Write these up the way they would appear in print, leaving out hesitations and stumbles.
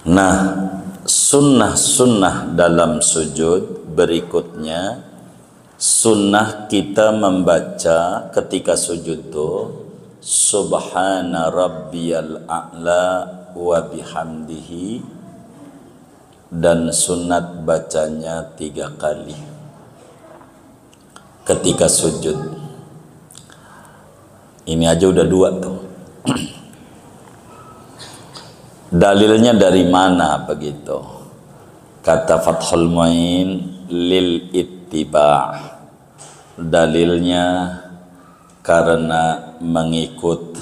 Nah, sunnah-sunnah dalam sujud berikutnya, sunnah kita membaca ketika sujud itu subhana rabbiyal a'la wa bihamdihi, dan sunat bacanya 3 kali ketika sujud. Ini aja udah 2 tuh. Dalilnya dari mana begitu? Kata Fathul Muin, lil ittiba'. Dalilnya karena mengikut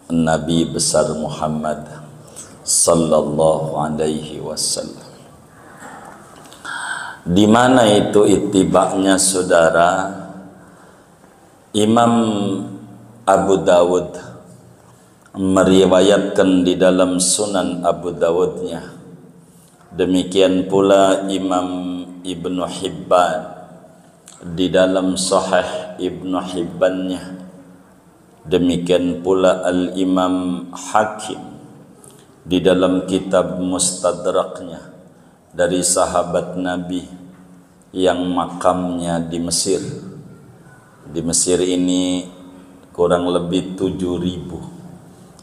Nabi besar Muhammad sallallahu alaihi wasallam. Di mana itu ittiba'nya, saudara? Imam Abu Dawud meriwayatkan di dalam Sunan Abu Dawudnya, demikian pula Imam Ibnu Hibban di dalam Sahih Ibnu Hibbannya, demikian pula Al-Imam Hakim di dalam kitab Mustadraknya dari sahabat Nabi yang makamnya di Mesir. Di Mesir ini kurang lebih 7.000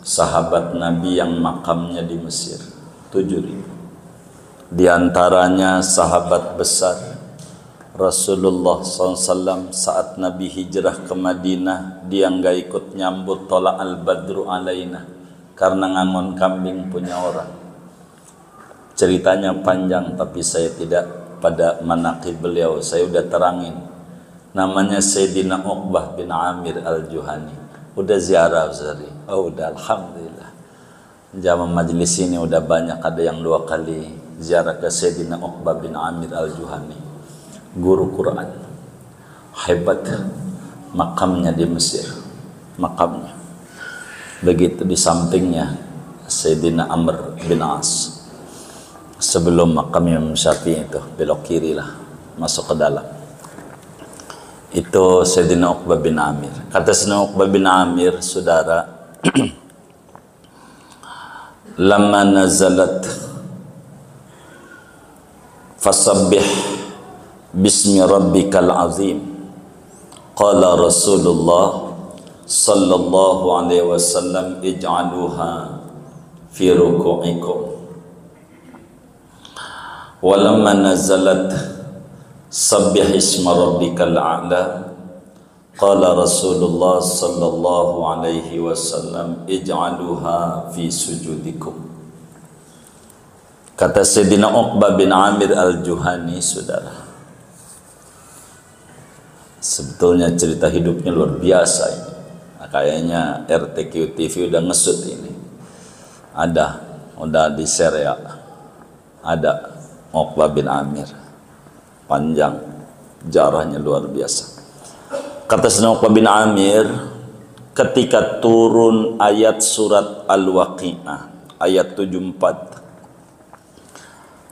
sahabat Nabi yang makamnya di Mesir, 7.000. Di antaranya sahabat besar Rasulullah SAW saat Nabi hijrah ke Madinah, dia nggak ikut nyambut tolak al-badru alaina karena ngangon kambing punya orang. Ceritanya panjang, tapi saya tidak pada manaqib beliau, saya udah terangin. Namanya Sayyidina Uqbah bin Amir al-Juhani. Udah ziarah Ustaz? Oh udah, alhamdulillah. Jamaah majlis ini udah banyak, ada yang 2 kali ziarah ke Sayyidina Uqbah bin Amir al-Juhani, guru Quran hebat, makamnya di Mesir, makamnya. Begitu di sampingnya Sayyidina Amr bin As. Sebelum makam Imam Syafi'i itu belok kiri lah, masuk ke dalam. Itu Sayyidina Uqbah bin Amir. Kata Sayyidina Uqbah bin Amir, saudara, lama nazalat fasabbih bismi rabbikal azim, qala Rasulullah sallallahu alaihi wasallam ij'aluha fi ruku'ikum. Walamma nazalat sabbih isma rabbikal a'la, qala Rasulullah sallallahu alaihi wasallam ij'aluha fi sujudikum. Kata Sayyidina Uqbah bin Amir al-Juhani, saudara, sebetulnya cerita hidupnya luar biasa ini. Nah, kayaknya RTQ TV udah ngesut ini. Ada, udah di share ya. Ada Uqbah bin Amir, panjang jarahnya luar biasa. Kata Sayyidina Uqbah bin Amir, ketika turun ayat surat Al-Waqi'ah ayat 74,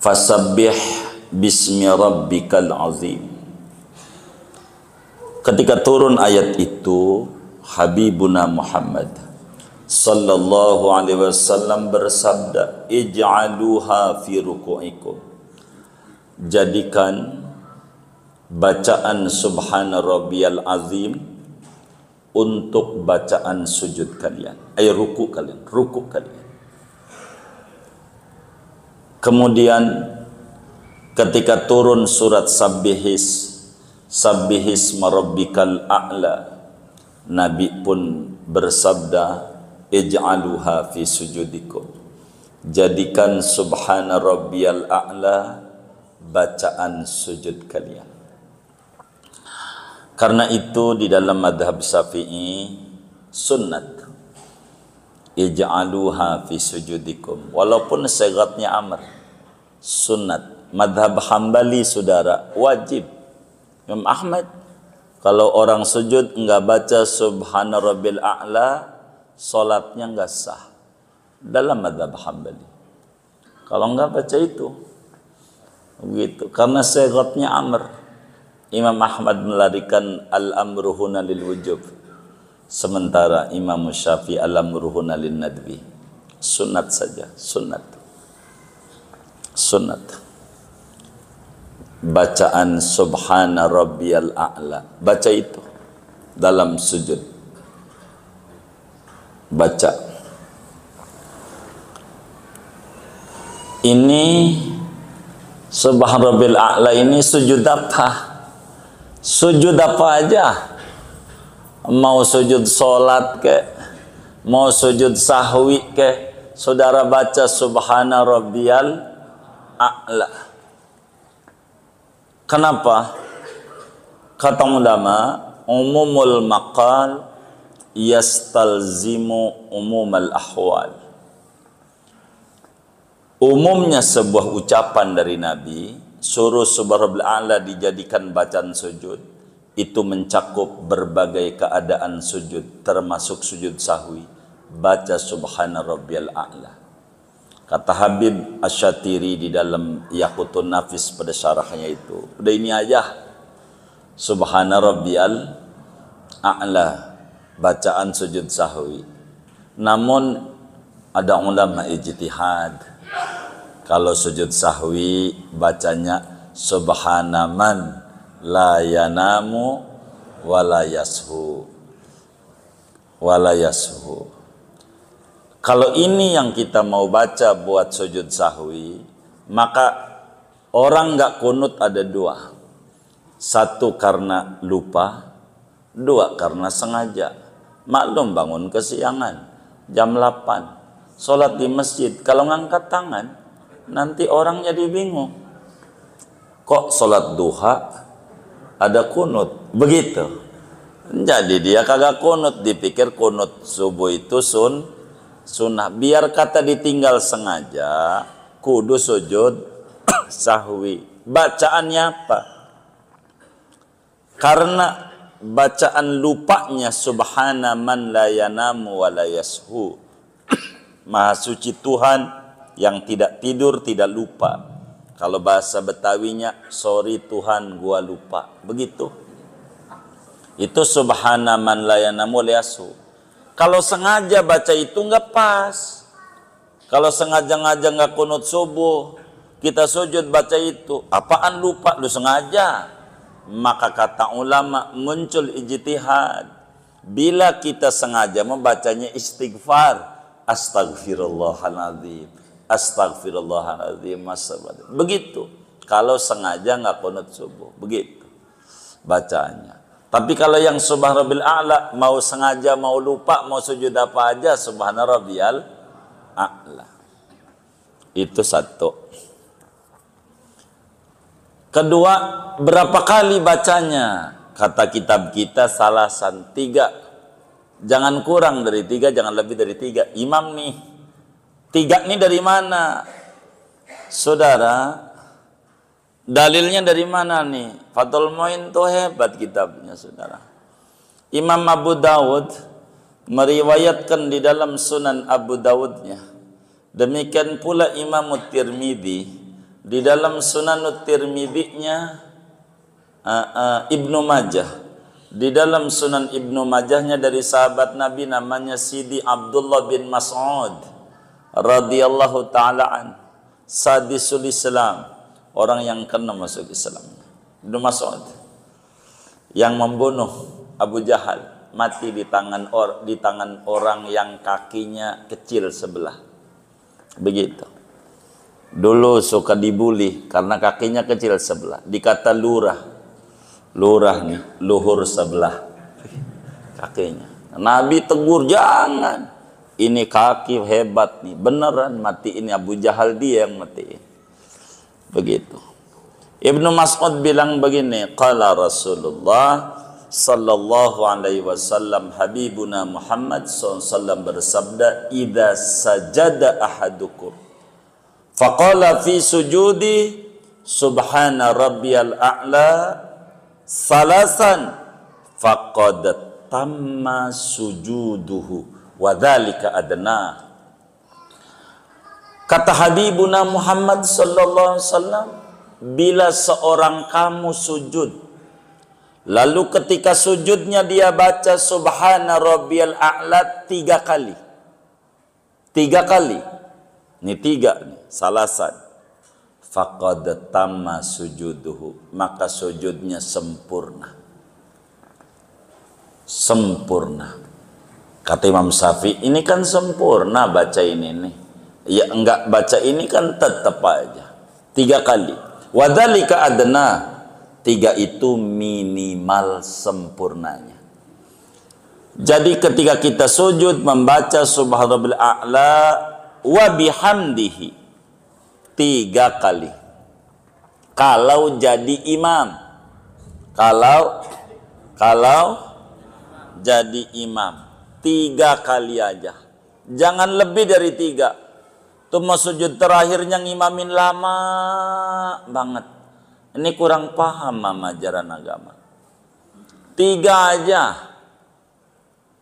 fasabbih bismi rabbikal azim. Ketika turun ayat itu, Habibuna Muhammad sallallahu alaihi wasallam bersabda, ij'aluha fi ruku'ikum. Jadikan bacaan subhana rabbiyal azim untuk bacaan sujud kalian, ruku kalian, ruku kalian. Kemudian ketika turun surat sabbihis marabbikal a'la, Nabi pun bersabda, ij'aluha fi sujudikum. Jadikan subhana rabbiyal a'la bacaan sujud kalian. Karena itu di dalam madhab Syafi'i sunnat ij'aluha fi sujudikum, walaupun segatnya amr, sunnat. Madhab Hambali, saudara, wajib. Imam Ahmad, kalau orang sujud enggak baca subhana rabbil a'la, salatnya enggak sah dalam madhab Hambali. Kalau enggak baca itu begitu, karena segatnya amr. Imam Ahmad melarikan al-amru huna lil wujub, sementara Imam Syafi'i al-amru huna lin nadbi, sunat saja, sunat. Sunat. Bacaan subhana rabbiyal a'la. Baca itu dalam sujud. Baca. Ini subhana rabbiyal a'la ini sujud apa? Sujud apa aja? Mau sujud solat ke, mau sujud sahwi ke, saudara baca subhana rabbiyal a'la. Kenapa? Kata ulama, umumul maqal yastalzimu umumal ahwal. Umumnya sebuah ucapan dari Nabi, suruh subhanal a'la dijadikan bacaan sujud, itu mencakup berbagai keadaan sujud, termasuk sujud sahwi. Baca subhana rabbiyal a'la. Kata Habib Asy-Syatiri di dalam Yaqutun Nafis pada syarahnya itu, udah ini aja subhana rabbiyal a'la, bacaan sujud sahwi. Namun ada ulama ijtihad, kalau sujud sahwi bacanya subhana man la yanamu wala yashu wala yashu. Kalau ini yang kita mau baca buat sujud sahwi, maka orang nggak kunut ada dua. Satu karena lupa, dua karena sengaja. Maklum bangun kesiangan, jam 8, sholat di masjid. Kalau ngangkat tangan, nanti orang jadi bingung. Kok sholat duha ada kunut? Begitu. Jadi dia kagak kunut, dipikir kunut subuh itu sunnah. Biar kata ditinggal sengaja, kudu sujud sahwi. Bacaannya apa? Karena bacaan lupanya subhana man la yanamu wa la yashu. Maha suci Tuhan yang tidak tidur, tidak lupa. Kalau bahasa Betawinya, sorry Tuhan gua lupa. Begitu. Itu subhana man la yanamu wa la yashu. Kalau sengaja baca itu nggak pas. Kalau sengaja-ngaja nggak kunut subuh, kita sujud baca itu, apaan lupa? Lu sengaja. Maka kata ulama muncul ijtihad. Bila kita sengaja membacanya istighfar, astagfirullahaladzim, astagfirullahaladzim, begitu. Kalau sengaja nggak kunut subuh, begitu bacanya. Tapi kalau yang subhana rabbiyal a'la, mau sengaja, mau lupa, mau sujud apa aja, subhana rabbiyal a'la. Itu satu. Kedua, berapa kali bacanya? Kata kitab kita salasan 3. Jangan kurang dari 3, jangan lebih dari 3. Imam nih, 3 nih dari mana? Saudara, dalilnya dari mana nih? Fathul Muin tuh hebat kitabnya, saudara. Imam Abu Dawud meriwayatkan di dalam Sunan Abu Dawudnya. Demikian pula Imam Tirmidzi di dalam Sunan Tirmidzi-nya, Ibnu Majah di dalam Sunan Ibnu Majahnya dari sahabat Nabi namanya Sidi Abdullah bin Mas'ud radhiyallahu taala an, sadisul Islam, orang yang keenam masuk Islam. Ibnu Mas'ud yang membunuh Abu Jahal, mati di tangan orang yang kakinya kecil sebelah. Begitu. Dulu suka dibully karena kakinya kecil sebelah. Dikata lurah. Lurah nih, luhur sebelah kakinya. Nabi tegur, jangan. Ini kaki hebat nih, beneran mati ini Abu Jahal, dia yang matiin. Begitu. Ibnu Mas'ud bilang begini, qala Rasulullah sallallahu alaihi wasallam, habibuna Muhammad sallallahu alaihi wasallam bersabda, idza sajada ahadukum faqala fi sujudi subhana rabbiyal a'la salasan faqad tamma sujuduhu wa dzalika adna. Kata habibuna Muhammad sallallahu alaihi wasallam, bila seorang kamu sujud, lalu ketika sujudnya dia baca subhana rabbiyal a'la 3 kali. 3 kali. Ini 3 nih, salasan. faqad tamma sujuduhu, maka sujudnya sempurna. Sempurna. Kata Imam Syafi'i, ini kan sempurna baca ini nih. Ya enggak baca ini kan tetap aja 3 kali. Wadzalika adna, 3 itu minimal sempurnanya. Jadi ketika kita sujud membaca subhanallah a'la wa bihamdihi 3 kali. Kalau jadi imam, kalau jadi imam 3 kali aja, jangan lebih dari 3. Tuh mau sujud terakhirnya ngimamin lama banget, ini kurang paham sama ajaran agama. 3 aja,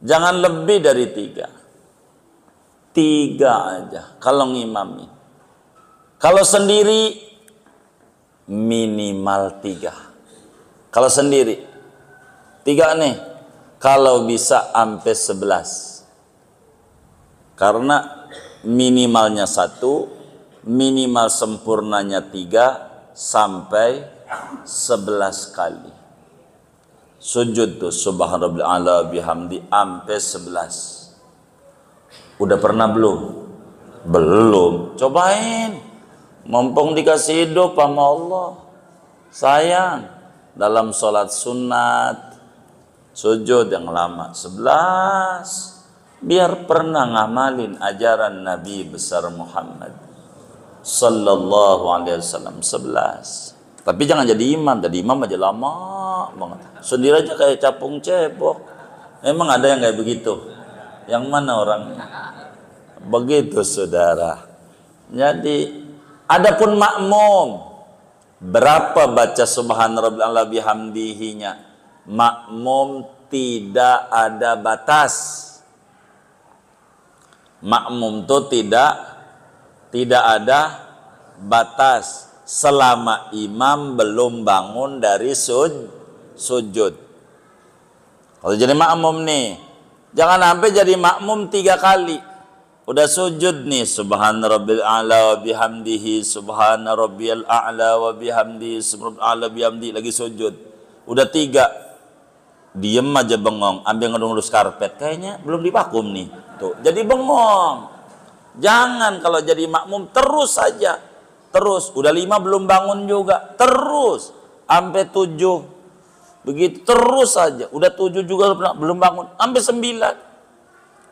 jangan lebih dari 3. 3 aja kalau ngimamin. Kalau sendiri minimal 3. Kalau sendiri 3 nih, kalau bisa sampai 11. Karena minimalnya 1, minimal sempurnanya 3 sampai 11 kali. Sujud tuh subhanallah ala bihamdi sampai 11. Udah pernah belum? Belum. Cobain. Mumpung dikasih hidup sama Allah. Sayang, dalam sholat sunat sujud yang lama 11. Biar pernah ngamalin ajaran Nabi besar Muhammad sallallahu alaihi wasallam 11. Tapi jangan jadi imam aja lama banget. Sendiri aja kayak capung cebok. Emang ada yang kayak begitu? Yang mana orangnya? Begitu saudara. Jadi adapun makmum, berapa baca subhanallah bihamdihinya? Makmum tidak ada batas. Makmum itu tidak ada batas selama imam belum bangun dari sujud. Kalau jadi makmum nih, jangan sampai jadi makmum 3 kali. Udah sujud nih, subhana rabbil a'la wa bihamdihi, subhana rabbiyal a'la wa bihamdihi, subhana a'la bihamdi, lagi sujud. Udah 3. Diem aja bengong, ambil ngurus karpet, kayaknya belum divakum nih. Tuh, jadi bengong. Jangan kalau jadi makmum terus saja. Terus, udah 5 belum bangun juga. Terus sampai 7. Begitu terus saja. Udah 7 juga belum bangun, sampai 9.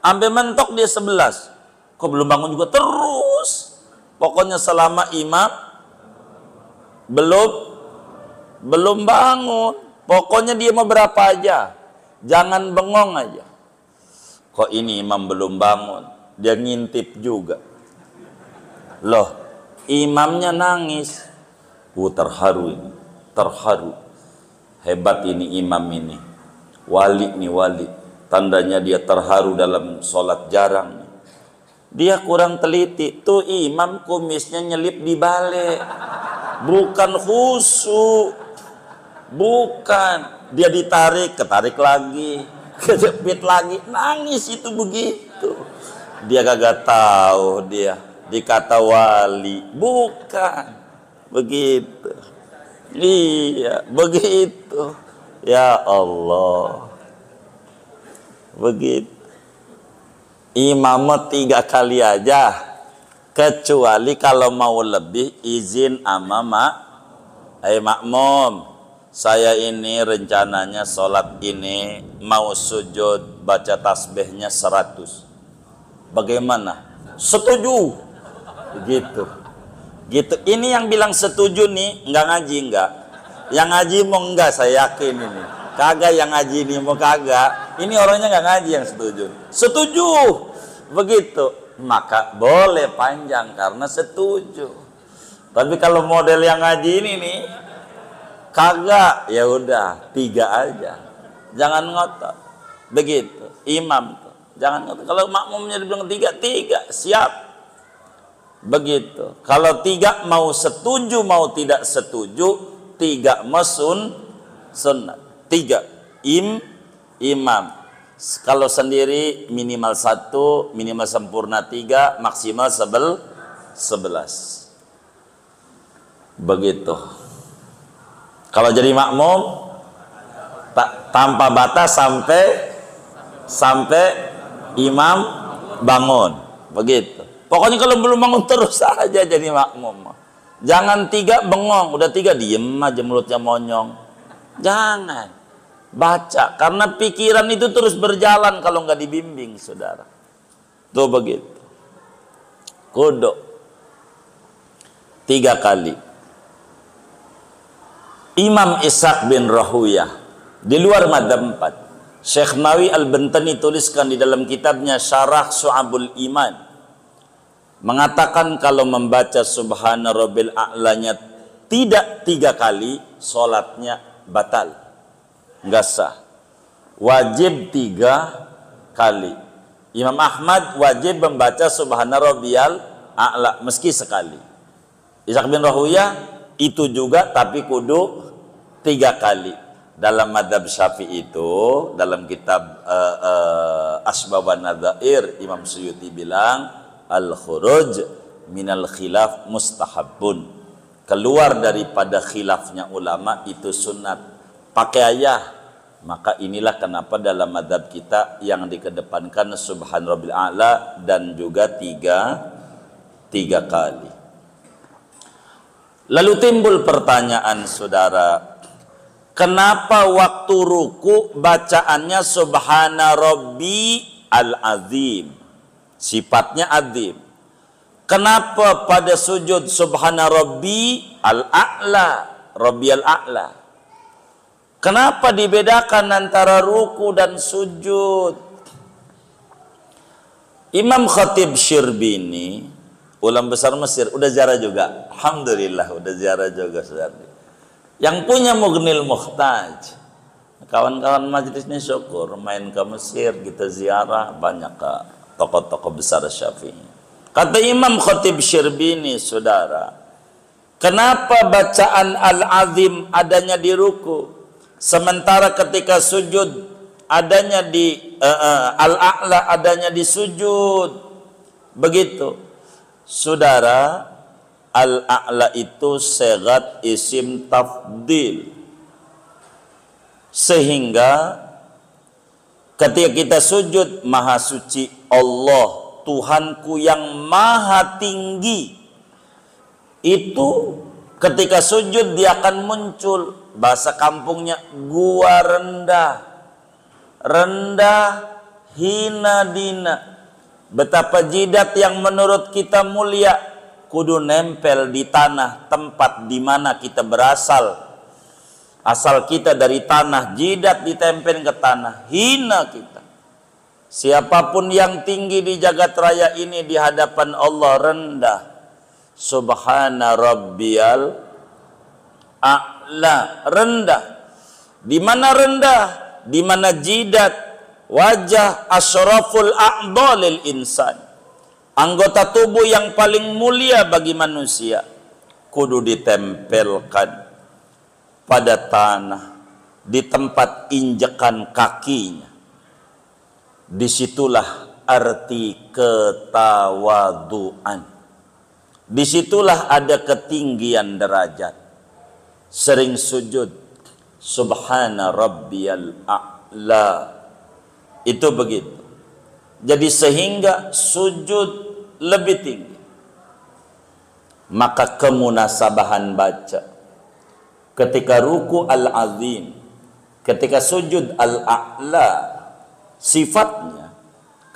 Sampai mentok dia 11. Kok belum bangun juga terus. Pokoknya selama imam belum bangun. Pokoknya dia mau berapa aja, jangan bengong aja. Kok ini imam belum bangun, dia ngintip juga. Loh, imamnya nangis. Terharu ini, terharu. Hebat ini imam ini. Wali nih, wali. Tandanya dia terharu dalam sholat jarang. Dia kurang teliti. Tuh imam kumisnya nyelip di balik. Bukan khusyuk. Bukan, dia ditarik, ketarik lagi, kejepit lagi, nangis itu begitu. Dia kagak tahu dia dikata wali, bukan begitu. Iya, begitu. Ya Allah, begitu. Imam 3 kali aja, kecuali kalau mau lebih izin sama makmum. Saya ini rencananya sholat ini mau sujud baca tasbihnya 100. Bagaimana? Setuju. Gitu. Ini yang bilang setuju nih nggak ngaji enggak. Yang ngaji mau enggak, saya yakin ini. Kagak yang ngaji ini mau kagak. Ini orangnya nggak ngaji yang setuju. Setuju. Begitu. Maka boleh panjang karena setuju. Tapi kalau model yang ngaji ini nih kagak, ya udah 3 aja, jangan ngotot. Begitu imam tuh, jangan ngotot. Kalau makmumnya dibilang 3 siap. Begitu. Kalau 3 mau setuju mau tidak setuju, 3 sunat. 3 imam. Kalau sendiri minimal 1, minimal sempurna 3, maksimal 11. Begitu. Kalau jadi makmum tanpa batas sampai imam bangun. Begitu. Pokoknya kalau belum bangun terus saja jadi makmum. Jangan 3 bengong, udah 3 diem aja mulutnya monyong. Jangan. Baca, karena pikiran itu terus berjalan kalau nggak dibimbing, saudara. Tuh begitu. Kudu 3 kali. Imam Ishaq bin Rahuyah di luar madzhab 4. Syekh Nawawi Al-Bantani tuliskan di dalam kitabnya Syarah Syu'abul Iman, mengatakan kalau membaca Subhana Rabbil A'lanya tidak 3 kali, sholatnya batal, nggak sah. Wajib 3 kali. Imam Ahmad wajib membaca Subhana Rabbiyal A'la meski sekali. Ishaq bin Rahuyah itu juga, tapi kudu 3 kali. Dalam madhab Syafi'i itu, dalam kitab Asbab wan Nadzair, Imam Suyuti bilang al-khuruj minal khilaf mustahabun. Keluar daripada khilafnya ulama itu sunat. Pakai ayah. Maka inilah kenapa dalam madhab kita yang dikedepankan Subhan Rabbil A'la dan juga 3 kali. Lalu timbul pertanyaan, saudara, kenapa waktu ruku bacaannya Subhana Rabbi al-Azim, sifatnya azim? Kenapa pada sujud Subhana Rabbi al-A'la, Rabbi al-A'la? Kenapa dibedakan antara ruku dan sujud? Imam Khatib Syirbini, ulama besar Mesir, udah ziarah juga. Alhamdulillah udah ziarah juga, saudara. Yang punya Mughnil Muhtaj, kawan-kawan majelis ini syukur main ke Mesir, kita ziarah banyak ke tokoh-tokoh besar Syafi'i. Kata Imam Khatib Syirbini, saudara, kenapa bacaan al-azim adanya di ruku, sementara ketika sujud adanya di al-a'la adanya di sujud? Begitu, saudara. Al-a'la itu segat isim tafdil, sehingga ketika kita sujud, maha suci Allah Tuhanku yang maha tinggi, itu ketika sujud dia akan muncul, bahasa kampungnya gua rendah hina dina. Betapa jidat yang menurut kita mulia kudu nempel di tanah tempat di mana kita berasal. Asal kita dari tanah, jidat ditempel ke tanah, hina kita. Siapapun yang tinggi di jagat raya ini di hadapan Allah rendah. Subhana Rabbiyal A'la, rendah. Di mana rendah? Di mana jidat, wajah asyraful a'dhalil insan, anggota tubuh yang paling mulia bagi manusia, kudu ditempelkan pada tanah, di tempat injekan kakinya. Disitulah arti ketawaduan. Disitulah ada ketinggian derajat. Sering sujud Subhana Rabbiyal A'la, itu begitu. Jadi sehingga sujud lebih tinggi. Maka kemunasabahan baca ketika ruku al-azim, ketika sujud al-a'la, sifatnya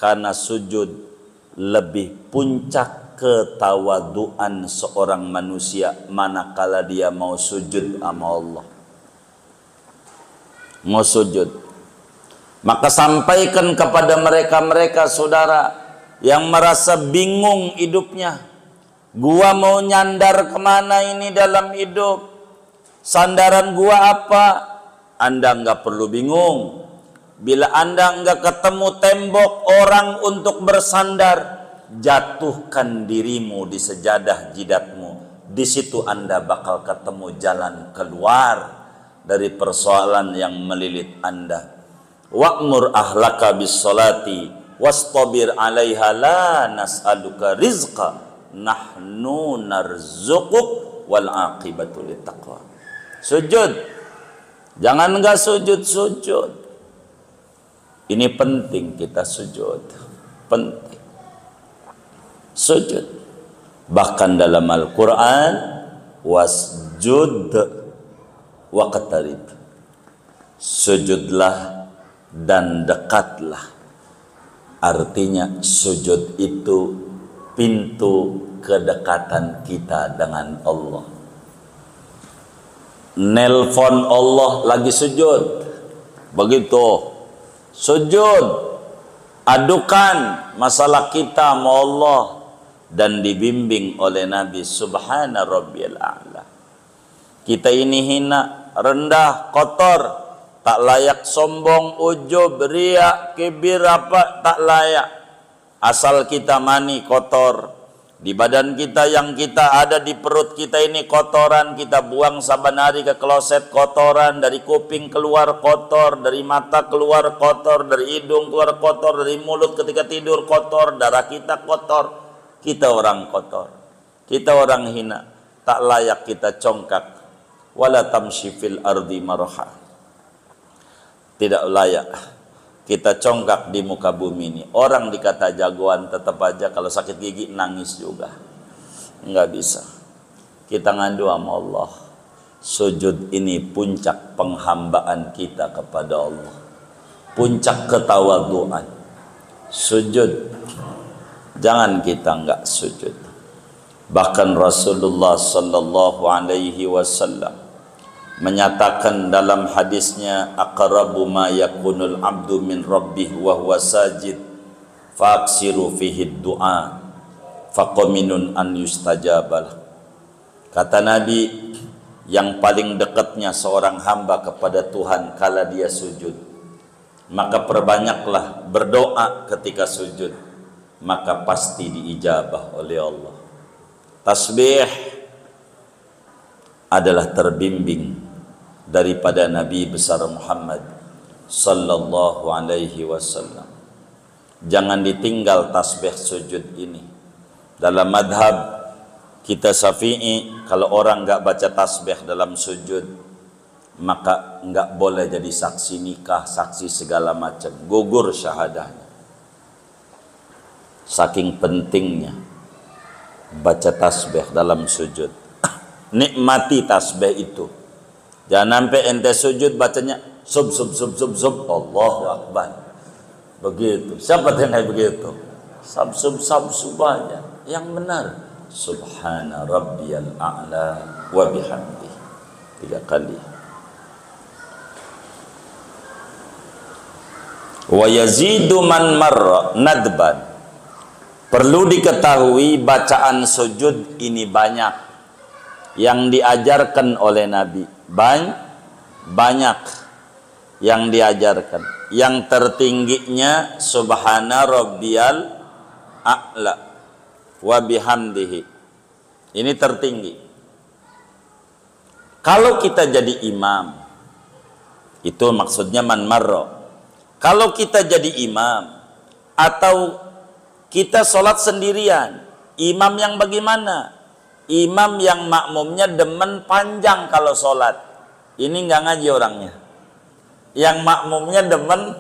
karena sujud lebih puncak ketawaduan seorang manusia manakala dia mau sujud sama Allah, mau sujud. Maka sampaikan kepada mereka-mereka, saudara, yang merasa bingung hidupnya. Gua mau nyandar kemana ini dalam hidup? Sandaran gua apa? Anda nggak perlu bingung. Bila Anda nggak ketemu tembok orang untuk bersandar, jatuhkan dirimu di sejadah jidatmu. Di situ Anda bakal ketemu jalan keluar dari persoalan yang melilit Anda. Wa'mur ahlaka bis salati wastabir 'alaiha la nas'aluka rizqa nahnu narzuquk wal aqibatu littaqwa. Sujud. Jangan enggak sujud. Ini penting kita sujud. Penting. Sujud. Bahkan dalam Al-Qur'an wasjud waqtarib. Sujudlah dan dekatlah. Artinya sujud itu pintu kedekatan kita dengan Allah. Nelpon Allah lagi sujud. Begitu. Sujud. Adukan masalah kita sama Allah dan dibimbing oleh Nabi Subhana Rabbiyal A'la. Kita ini hina, rendah, kotor, tak layak sombong, ujub, riak, kibir apa, tak layak. Asal kita mani kotor. Di badan kita yang kita ada di perut kita ini kotoran, kita buang saban hari ke kloset kotoran, dari kuping keluar kotor, dari mata keluar kotor, dari hidung keluar kotor, dari mulut ketika tidur kotor, darah kita kotor. Kita orang kotor. Kita orang hina, tak layak kita congkak. Wala tamshi fil ardi marha. Tidak layak kita congkak di muka bumi ini. Orang dikata jagoan tetap aja kalau sakit gigi nangis juga. Enggak bisa. Kita ngadu sama Allah. Sujud ini puncak penghambaan kita kepada Allah. Puncak ketawaduan. Sujud. Jangan kita enggak sujud. Bahkan Rasulullah sallallahu alaihi wasallam menyatakan dalam hadisnya, aqrabu ma yakunul abdu min rabbih wa huwa sajid faaksiru fihi du'a faqaminun an yustajabalah. Kata Nabi, yang paling dekatnya seorang hamba kepada Tuhan kala dia sujud, maka perbanyaklah berdoa ketika sujud, maka pasti diijabah oleh Allah. Tasbih adalah terbimbing daripada Nabi besar Muhammad sallallahu alaihi wasallam. Jangan ditinggal tasbih sujud ini. Dalam madhab kita Syafi'i, kalau orang enggak baca tasbih dalam sujud, maka enggak boleh jadi saksi nikah, saksi segala macam, gugur syahadahnya. Saking pentingnya baca tasbih dalam sujud. Nikmati tasbih itu. Jangan sampai ente sujud bacanya sub Allahu Akbar. Begitu. Siapa yang kayak begitu? Sub aja. Yang benar. Subhana Rabbiyal A'la wa bihamdi. 3 kali. Wa yazidu man marra nadban. Perlu diketahui bacaan sujud ini banyak yang diajarkan oleh Nabi. Banyak yang diajarkan. Yang tertingginya Subhana Rabbiyal A'la wa bihamdihi. Ini tertinggi. Kalau kita jadi imam, itu maksudnya man marra. Kalau kita jadi imam atau kita sholat sendirian, imam yang bagaimana? Imam yang makmumnya demen panjang kalau sholat. Ini nggak ngaji orangnya. Yang makmumnya demen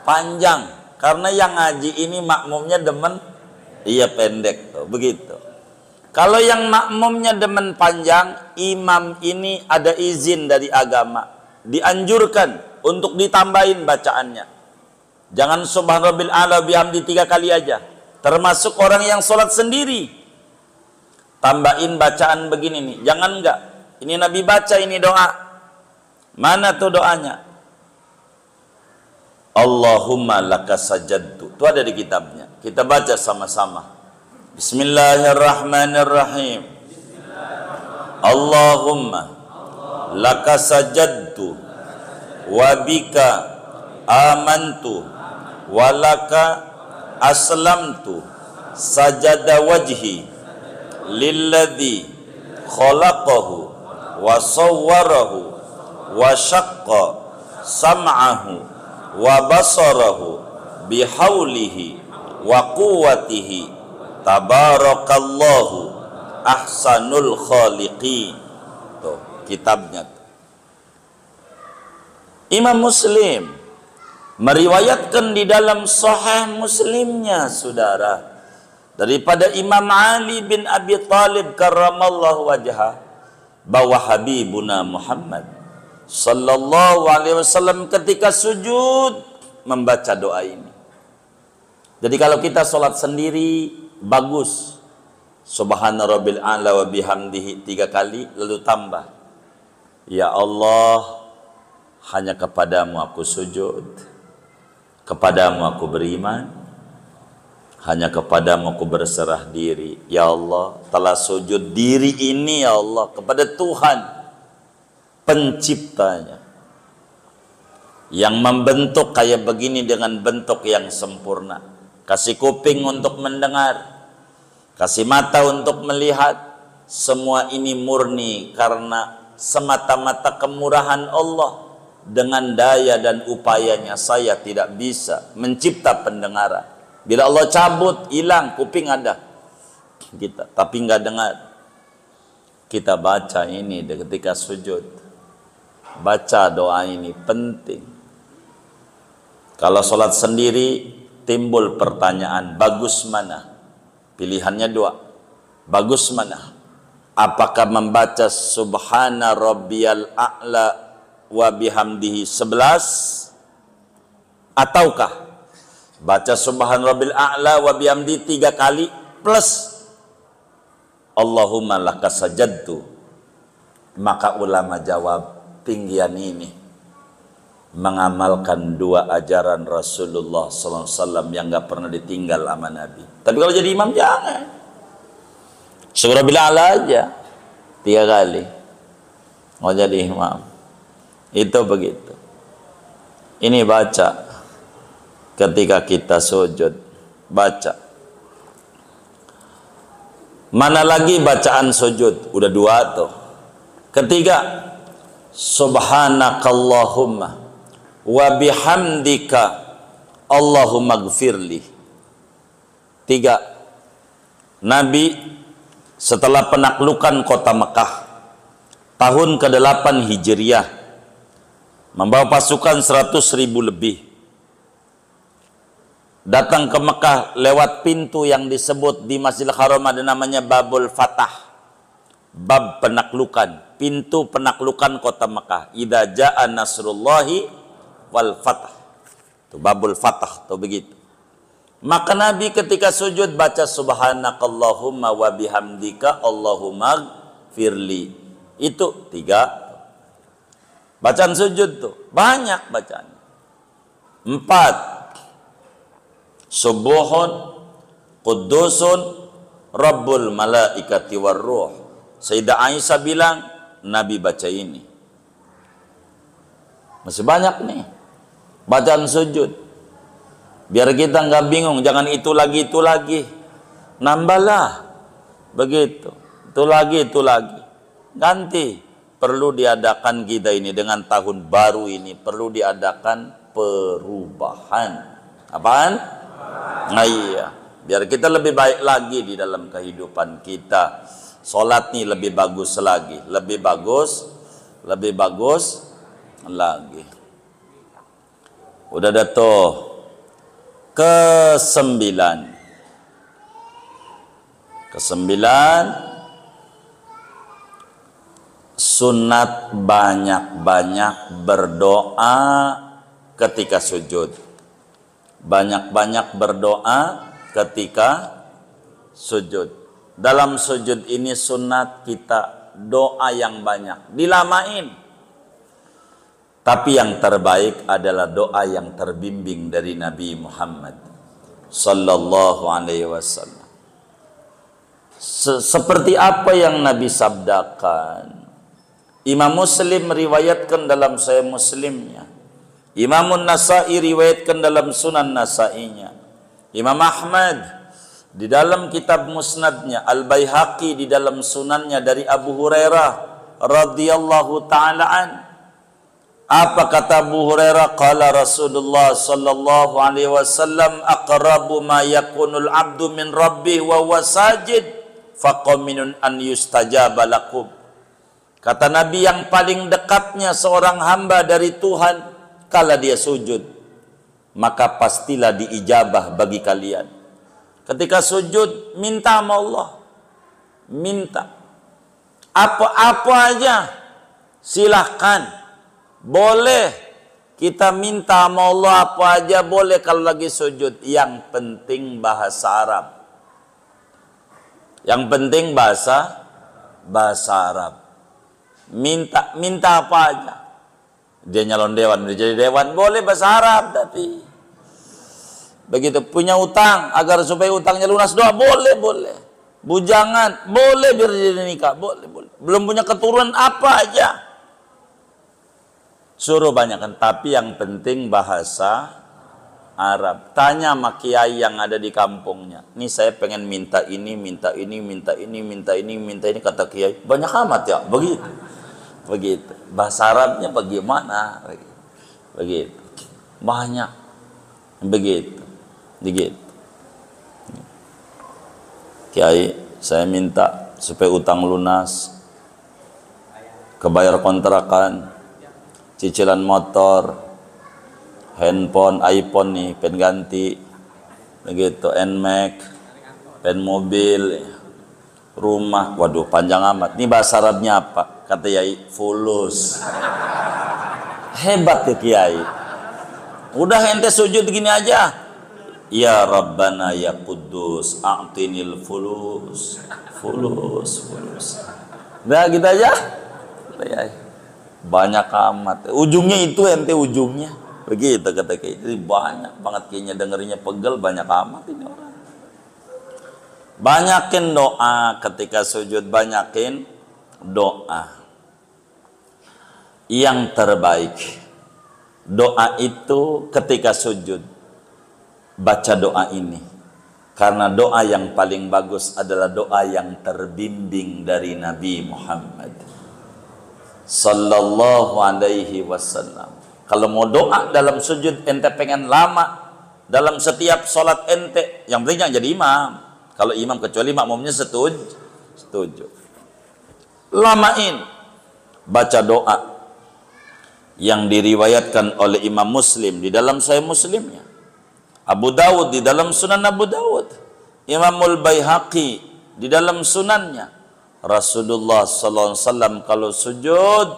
panjang. Karena yang ngaji ini makmumnya demen pendek. Begitu. Kalau yang makmumnya demen panjang, imam ini ada izin dari agama. Dianjurkan untuk ditambahin bacaannya. Jangan subhanallah a'la bihamdi 3 kali aja. Termasuk orang yang sholat sendiri. Tambahin bacaan begini nih. Jangan enggak. Ini Nabi baca ini doa. Mana tuh doanya? Allahumma laka sajadtu. Itu ada di kitabnya. Kita baca sama-sama. Bismillahirrahmanirrahim. Allahumma laka sajadtu wa bika amantu wa laka aslamtu sajada wajhi lilladzi khalaqahu wa sawwarahu wa syaqqa sam'ahu wa basarahu bihaulihi wa quwwatihi tabarakallahu Ahsanul Khaliqin. Tuh, kitabnya. Imam Muslim meriwayatkan di dalam Sahih Muslimnya, saudara, daripada Imam Ali bin Abi Thalib karramallahu wajhah, bahwa Habibuna Muhammad sallallahu alaihi wasallam ketika sujud membaca doa ini. Jadi kalau kita sholat sendiri bagus, Subhana rabbil a'la wa bihamdihi 3 kali, lalu tambah, ya Allah, hanya kepadamu aku sujud, kepadamu aku beriman, hanya kepadamu aku berserah diri. Ya Allah, telah sujud diri ini ya Allah kepada Tuhan penciptanya, yang membentuk kayak begini dengan bentuk yang sempurna, kasih kuping untuk mendengar, kasih mata untuk melihat. Semua ini murni karena semata-mata kemurahan Allah. Dengan daya dan upayanya saya tidak bisa mencipta pendengaran. Bila Allah cabut, hilang, kuping ada kita, tapi nggak dengar. Kita baca ini ketika sujud, baca doa ini penting. Kalau sholat sendiri timbul pertanyaan, bagus mana? Pilihannya 2. Bagus mana? Apakah membaca Subhana rabbiyal a'la wa bihamdihi 11, ataukah baca Subhan rabbil a'la wa bihamdi 3 kali plus Allahumma laka sajadtu? Maka ulama jawab, pinggian ini mengamalkan 2 ajaran Rasulullah SAW yang gak pernah ditinggal sama Nabi. Tapi kalau jadi imam jangan Subhan rabbil a'la aja 3 kali mau jadi imam. Itu begitu. Ini baca ketika kita sujud, baca. Mana lagi bacaan sujud? Udah 2 tuh. Ketiga, subhanakallahumma wa bihamdika Allahumma gfirli. 3, Nabi setelah penaklukan kota Mekah tahun ke-8 Hijriah, membawa pasukan 100.000 lebih, datang ke Mekah lewat pintu yang disebut di Masjidil Haram ada namanya Babul Fatah, bab penaklukan, pintu penaklukan kota Mekah. Idza jaa nasrullahi wal fath, itu Babul Fatah, tuh begitu. Maka Nabi ketika sujud baca subhanakallahumma wa bihamdika Allahumma gfirli. Itu 3 bacaan sujud tuh, banyak bacaan. 4, subuhun qudusun rabbul malaikati warruh. Sayyidah Aisyah bilang Nabi baca ini. Masih banyak nih bacaan sujud. Biar kita nggak bingung, jangan itu lagi, nambahlah begitu, itu lagi, ganti. Perlu diadakan kita ini dengan tahun baru ini, perlu diadakan perubahan. Apaan? Nah iya, biar kita lebih baik lagi di dalam kehidupan kita. Sholat nih lebih bagus lagi, lebih bagus lagi. Udah ada tuh ke-9. Sunat banyak-banyak berdoa ketika sujud. Banyak-banyak berdoa ketika sujud. Dalam sujud ini sunat kita doa yang banyak, dilamain. Tapi yang terbaik adalah doa yang terbimbing dari Nabi Muhammad sallallahu alaihi wasallam. Seperti apa yang Nabi sabdakan. Imam Muslim meriwayatkan dalam Sahih Muslimnya, Imam Nasai riwayatkan dalam Sunan Nasainya, Imam Ahmad di dalam kitab Musnadnya, Al-Baihaqi di dalam Sunannya dari Abu Hurairah radhiyallahu taala an. Apa kata Abu Hurairah? Qala Rasulullah sallallahu alaihi wasallam, aqrabu ma yakunul abdu min rabbih wa huwa sajid faqaminun an yustajaba lakum. Kata Nabi, yang paling dekatnya seorang hamba dari Tuhan kala dia sujud, maka pastilah diijabah bagi kalian. Ketika sujud, minta sama Allah. Minta. Apa-apa aja. Silahkan. Boleh. Kita minta sama Allah apa aja boleh kalau lagi sujud. Yang penting bahasa Arab. Yang penting bahasa Arab. Minta apa aja. Dia nyalon dewan, dia jadi dewan, boleh bahasa Arab. Tapi begitu punya utang, agar supaya utangnya lunas, doa boleh. Bujangan boleh, biar jadi nikah boleh. Belum punya keturunan apa aja, suruh banyakkan. Tapi yang penting bahasa Arab. Tanya sama kiai yang ada di kampungnya, nih saya pengen minta ini, kata kiai, banyak amat ya, begitu. Bahasa Arabnya bagaimana? Begitu. Banyak. Begitu. Kiai, saya minta supaya utang lunas, kebayar kontrakan, cicilan motor, handphone, iPhone nih, pen ganti, begitu, NMAX, pen mobil, rumah. Waduh, panjang amat. Ini bahasa Arabnya apa? Kata Yai, fulus. Hebat ya Kiai. Udah ente sujud gini aja. Ya Rabbana ya Kudus, a'tinil fulus. Udah gitu aja. Banyak amat. Ujungnya itu ente ujungnya. Begitu kata Kiai. Jadi banyak banget kayaknya dengerinnya pegel, banyak amat ini orang. Banyakin doa ketika sujud, banyakin doa. Yang terbaik doa itu ketika sujud, baca doa ini, karena doa yang paling bagus adalah doa yang terbimbing dari Nabi Muhammad sallallahu alaihi wasallam. Kalau mau doa dalam sujud, ente pengen lama dalam setiap sholat ente, yang penting jangan jadi imam. Kalau imam, kecuali makmumnya setuju. Lamain baca doa yang diriwayatkan oleh Imam Muslim di dalam Sahih Muslimnya, Abu Dawud di dalam Sunan Abu Dawud, Imamul Baihaqi di dalam sunannya. Rasulullah sallallahu alaihi wasallam kalau sujud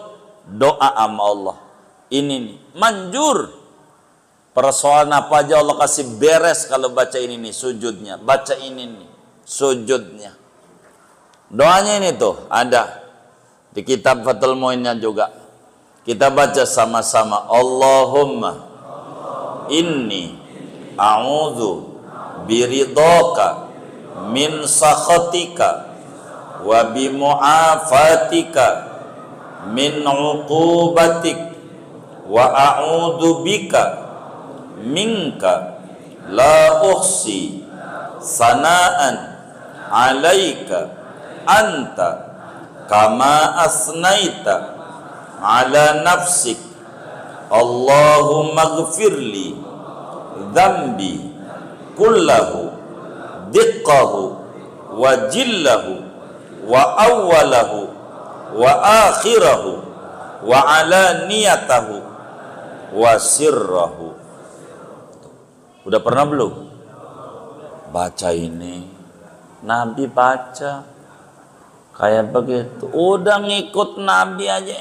doa sama Allah. Ini nih, manjur. Persoalan apa aja Allah kasih beres kalau baca ini nih sujudnya. Baca ini nih sujudnya. Doanya ini tuh ada di kitab Fathul Muinnya juga. Kita baca sama-sama. Allahumma inni a'udzu biridhaka min sakhatika wa bimu'afatika min 'uqubatik wa a'udzu bika minka la uhsi sana'an 'alaika anta kama asnaita ala nafsik. Allahumma ghfirli dhambi kullahu diqqahu wa jillahu wa awwalahu wa akhirahu wa alaniyatahu wa sirrahu. Udah pernah belum baca ini? Nabi baca kayak begitu. Udah ngikut Nabi aja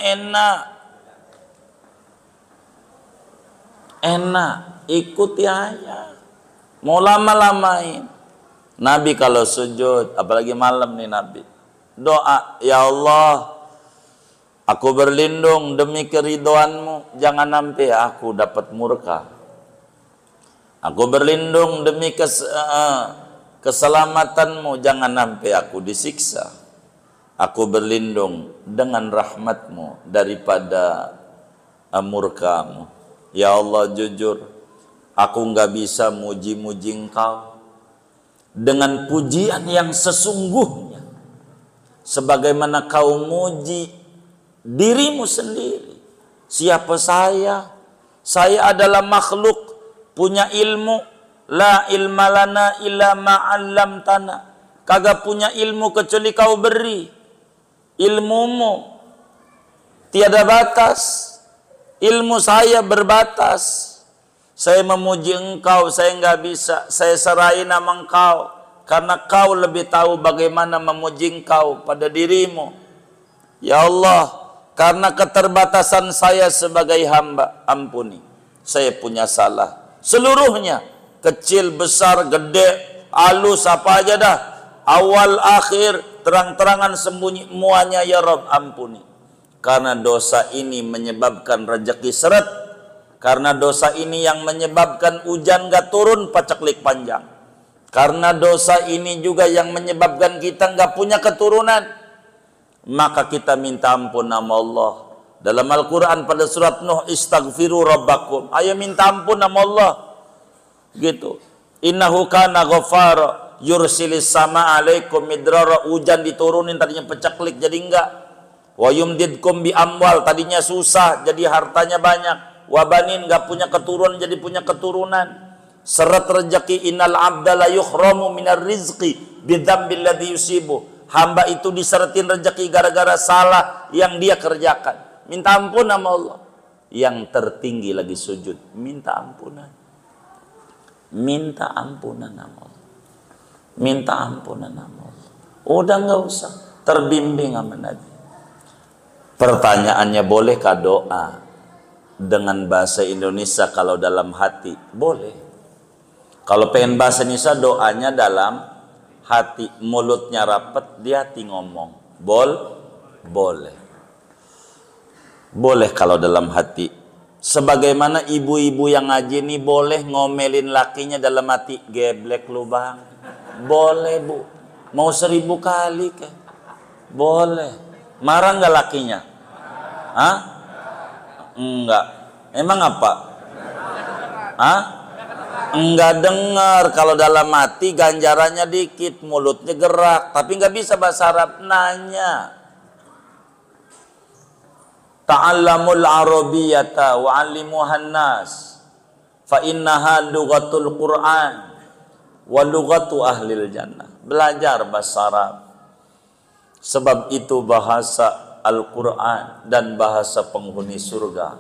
enak, ikuti aja. Mau lama-lamain. Nabi kalau sujud, apalagi malam nih Nabi, doa, ya Allah, aku berlindung demi keridhoanmu, jangan sampai aku dapat murka. Aku berlindung demi keselamatanmu, jangan sampai aku disiksa. Aku berlindung dengan rahmatmu daripada murkamu. Ya Allah, jujur aku nggak bisa muji-muji engkau dengan pujian yang sesungguhnya sebagaimana kau muji dirimu sendiri. Siapa saya? Saya adalah makhluk punya ilmu. La ilma lana illa ma 'allamtana. kagak punya ilmu kecuali kau beri. Ilmumu tiada batas, ilmu saya berbatas. Saya memuji engkau, saya nggak bisa, saya serahin nama engkau, karena kau lebih tahu bagaimana memuji engkau pada dirimu. Ya Allah, karena keterbatasan saya sebagai hamba, ampuni, saya punya salah seluruhnya, kecil, besar, gede, halus, apa aja dah, awal, akhir, terang-terangan, sembunyi, muanya ya Rabb, ampuni. Karena dosa ini menyebabkan rezeki seret, karena dosa ini yang menyebabkan hujan gak turun paceklik panjang, karena dosa ini juga yang menyebabkan kita gak punya keturunan. Maka kita minta ampun nama Allah. Dalam Al-Quran pada surat Nuh, istaghfiru rabbakum, ayo minta ampun nama Allah gitu. Innahu kana ghafara yursilis sama alaikum midrara, hujan diturunin tadinya peceklik jadi enggak. Wa yumdidkum bi amwal, tadinya susah jadi hartanya banyak. Wabanin, gak punya keturunan jadi punya keturunan. Seret rezeki, innal abda la yukhramu minar rizqi bidzambil ladzi yusibu, hamba itu diseretin rezeki gara-gara salah yang dia kerjakan. Minta ampun sama Allah. Yang tertinggi lagi sujud, minta ampunan. Minta ampunan sama Allah. Minta ampunan sama Allah. Udah nggak usah terbimbing sama Nabi. Pertanyaannya, bolehkah doa dengan bahasa Indonesia kalau dalam hati? Boleh. Kalau pengen bahasa Indonesia, doanya dalam hati, mulutnya rapet, di hati ngomong. Boleh. Boleh kalau dalam hati. Sebagaimana ibu-ibu yang ngaji ini boleh ngomelin lakinya dalam hati, geblek lu bang. Boleh bu. Mau 1000 kali ke? Boleh. Marah nggak lakinya? Hah? Enggak. Emang apa? Hah? Enggak dengar. Kalau dalam hati ganjarannya dikit, mulutnya gerak, tapi nggak bisa bahasa Arab. Nanya. Ta'allamul arabiyyata wa 'allimuhan nas fa innaha lughatul Qur'an wa lughatu ahlil jannah. Belajar bahasa Arab, sebab itu bahasa Al-Quran dan bahasa penghuni surga.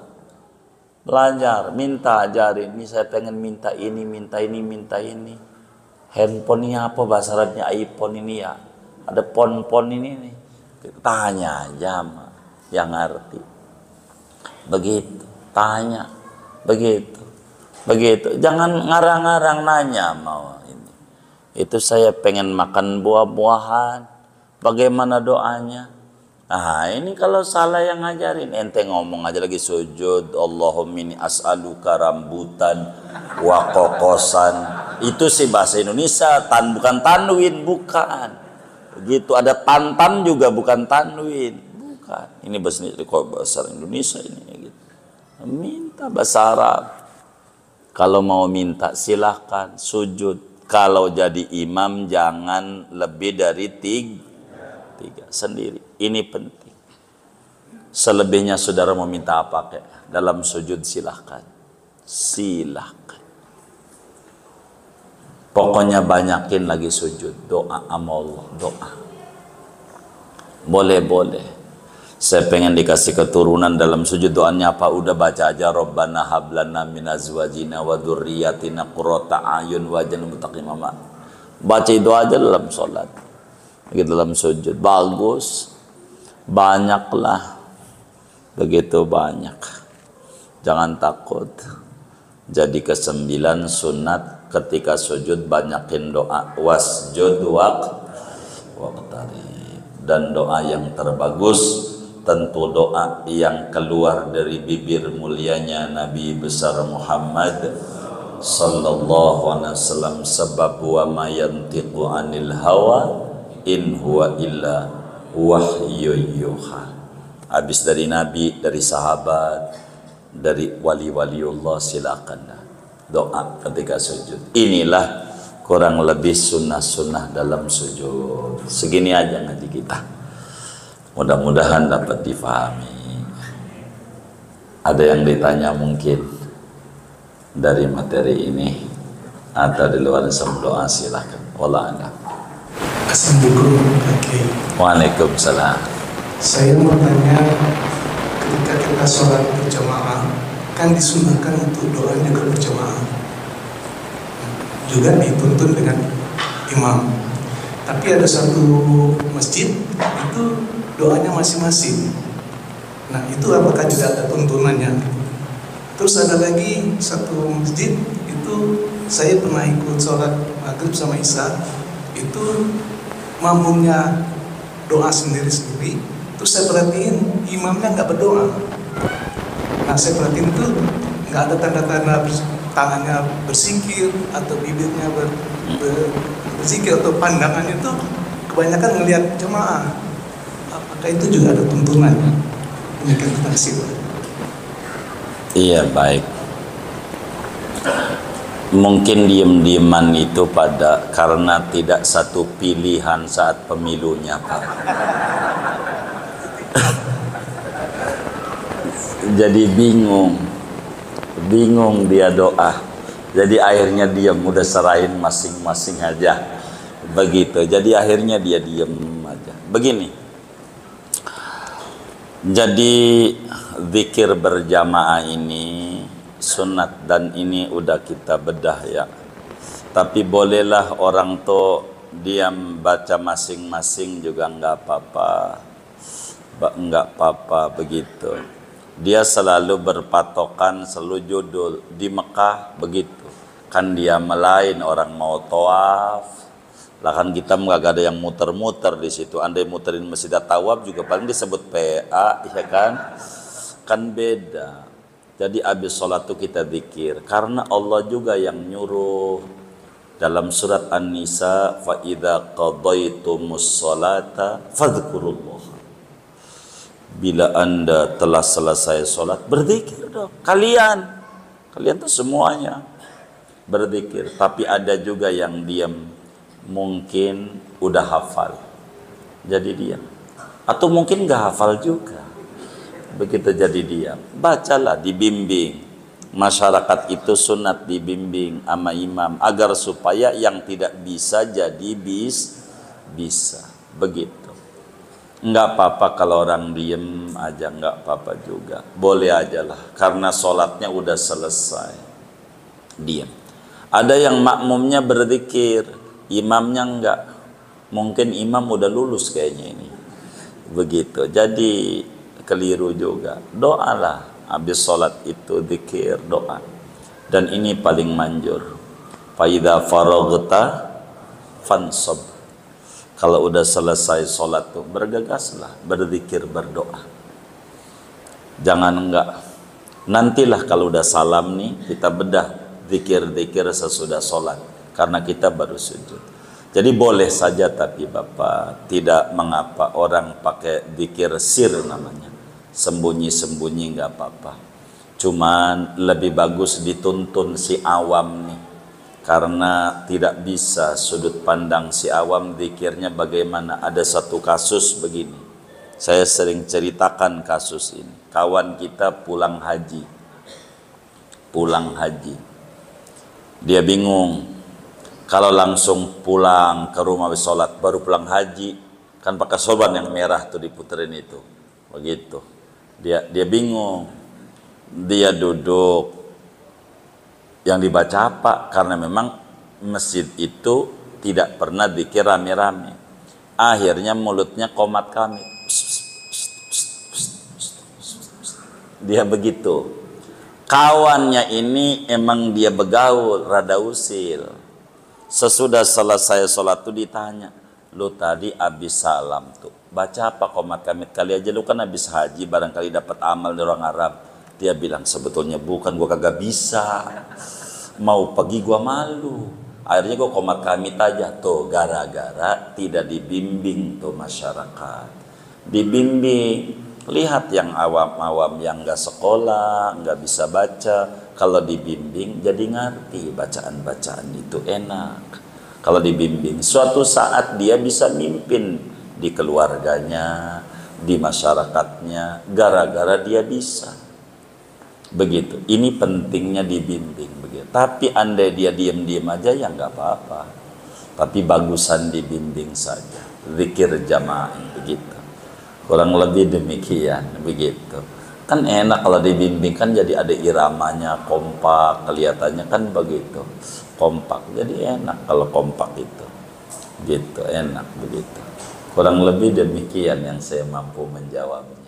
Belajar, minta, ajarin. Ini saya pengen minta ini, minta ini, minta ini. Handphone ini apa bahasa Arabnya? iPhone ini ya. Ada pon-pon ini nih. Tanya aja sama yang ngerti. Begitu, tanya. Begitu. Jangan ngarang-ngarang, nanya mau ini. Itu saya pengen makan buah-buahan. Bagaimana doanya? Nah, ini kalau salah yang ngajarin, ente ngomong aja lagi sujud, Allahumma inni as'aluka rambutan wa kokosan. Itu sih bahasa Indonesia, bukan tanwin, bukan. Begitu, ada tantan juga bukan tanwin, bukan. Ini bahasa Indonesia ini gitu. Minta bahasa Arab. Kalau mau minta silahkan sujud. Kalau jadi imam jangan lebih dari 3 sendiri. Ini penting. Selebihnya saudara mau minta apa kayak dalam sujud silahkan. Pokoknya banyakin lagi sujud, doa sama Allah, doa. Boleh. Saya pengen dikasih keturunan dalam sujud, doanya apa? Udah baca aja, Rabbana hablana min azwajina wa dzurriyyatina qurrata a'yun waj'alna muttaqina imama. Baca itu aja dalam sholat. Begitu dalam sujud, bagus. Banyaklah. Begitu banyak. Jangan takut. Jadi ke-9 sunat ketika sujud banyakin doa. Wasjud waqtarib. Dan doa yang terbagus tentu doa yang keluar dari bibir mulianya Nabi besar Muhammad sallallahu alaihi wasallam, sebab wa ma yantiqu anil hawa in huwa illa wahyu yuha. Habis dari Nabi, dari sahabat, dari wali-waliullah, silakan doa ketika sujud. Inilah kurang lebih sunnah-sunnah dalam sujud. Segini aja ngaji kita. Mudah-mudahan dapat difahami. Ada yang ditanya mungkin dari materi ini atau di luar doa, silahkan. Wallah a'lam. Assalamualaikum Kiai. Waalaikumsalam. Saya mau tanya, ketika kita sholat berjamaah, kan disunahkan untuk doa juga berjamaah, juga dituntun dengan imam. Tapi ada satu masjid itu doanya masing-masing. Nah itu apakah juga ada tuntunannya? Terus ada lagi satu masjid itu saya pernah ikut sholat maghrib sama isya, itu makmumnya doa sendiri-sendiri. Terus saya perhatiin imamnya nggak berdoa. Nah saya perhatiin itu nggak ada tanda-tanda tangannya bersikir atau bibirnya bersikir atau pandangannya itu kebanyakan ngelihat jemaah. Apakah itu juga ada tuntunannya? Demikian, terima kasih. Iya, baik. Mungkin diem-dieman itu karena tidak satu pilihan saat pemilunya, Pak. Jadi bingung dia doa. Jadi akhirnya diam, udah serahin masing-masing aja. Begitu. Jadi akhirnya dia diem aja. Begini. Jadi zikir berjamaah ini sunat dan ini udah kita bedah ya. Tapi bolehlah orang tuh diam baca masing-masing juga nggak apa-apa begitu. Dia selalu berpatokan selalu judul di Mekah begitu. Kan dia melain orang mau tawaf. Lah kan kita nggak ada yang muter-muter di situ. Andai muterin Masjid Tawaf juga paling disebut PA, ya kan? Kan beda. Jadi habis sholat itu kita zikir karena Allah juga yang nyuruh dalam surat An-Nisa, fa idza qadaitumus sholata fadhkurullah. Bila Anda telah selesai sholat, berzikir dong. Kalian tuh semuanya berzikir. Tapi ada juga yang diam, mungkin udah hafal, jadi diam. Atau mungkin nggak hafal juga. Begitu jadi diam. Bacalah, dibimbing. Masyarakat itu sunat dibimbing sama imam agar supaya yang tidak bisa jadi bisa. Begitu. Nggak apa-apa kalau orang diem aja, nggak apa-apa juga. Boleh aja lah, karena sholatnya udah selesai. Diam. Ada yang makmumnya berzikir, imamnya enggak. Mungkin imam udah lulus kayaknya ini. Begitu. Jadi keliru juga. Doalah. Habis sholat itu zikir, doa. Dan ini paling manjur. Fa idza faraghta fansab. Kalau udah selesai sholat tuh bergegaslah, berzikir, berdoa. Jangan enggak. Nantilah kalau udah salam nih kita bedah zikir-zikir sesudah sholat. Karena kita baru sujud. Jadi boleh saja, tapi Bapak tidak mengapa orang pakai zikir sir namanya. Sembunyi-sembunyi nggak apa-apa. Cuman lebih bagus dituntun si awam nih. Karena tidak bisa sudut pandang si awam zikirnya bagaimana. Ada satu kasus begini. Saya sering ceritakan kasus ini. Kawan kita pulang haji. Dia bingung. Kalau langsung pulang ke rumah sholat baru pulang haji, kan pakai sorban yang merah tuh diputerin itu, begitu. Dia bingung. Dia duduk. Yang dibaca apa? Karena memang masjid itu tidak pernah zikir rame-rame. Akhirnya mulutnya komat kami. Dia begitu. Kawannya ini emang dia begaul, rada usil. Sesudah selesai sholat tuh ditanya, lu tadi abis salam tuh baca apa komat kamit? Kali aja lu kan abis haji barangkali dapat amal dari orang Arab. Dia bilang sebetulnya bukan, gua kagak bisa, mau pergi gua malu. Akhirnya gua komat kamit aja tuh, gara-gara tidak dibimbing tuh masyarakat. Dibimbing, lihat yang awam-awam yang nggak sekolah, nggak bisa baca. Kalau dibimbing jadi ngerti, bacaan-bacaan itu enak. Kalau dibimbing, suatu saat dia bisa mimpin di keluarganya, di masyarakatnya, gara-gara dia bisa. Begitu. Ini pentingnya dibimbing begitu. Tapi andai dia diam-diam aja ya nggak apa-apa. tapi bagusan dibimbing saja, zikir jamaah begitu. Kurang lebih demikian begitu. Kan enak kalau dibimbing, kan jadi ada iramanya, kompak, kelihatannya kan begitu. Kompak, jadi enak kalau kompak itu. Gitu, enak begitu. Kurang lebih demikian yang saya mampu menjawab.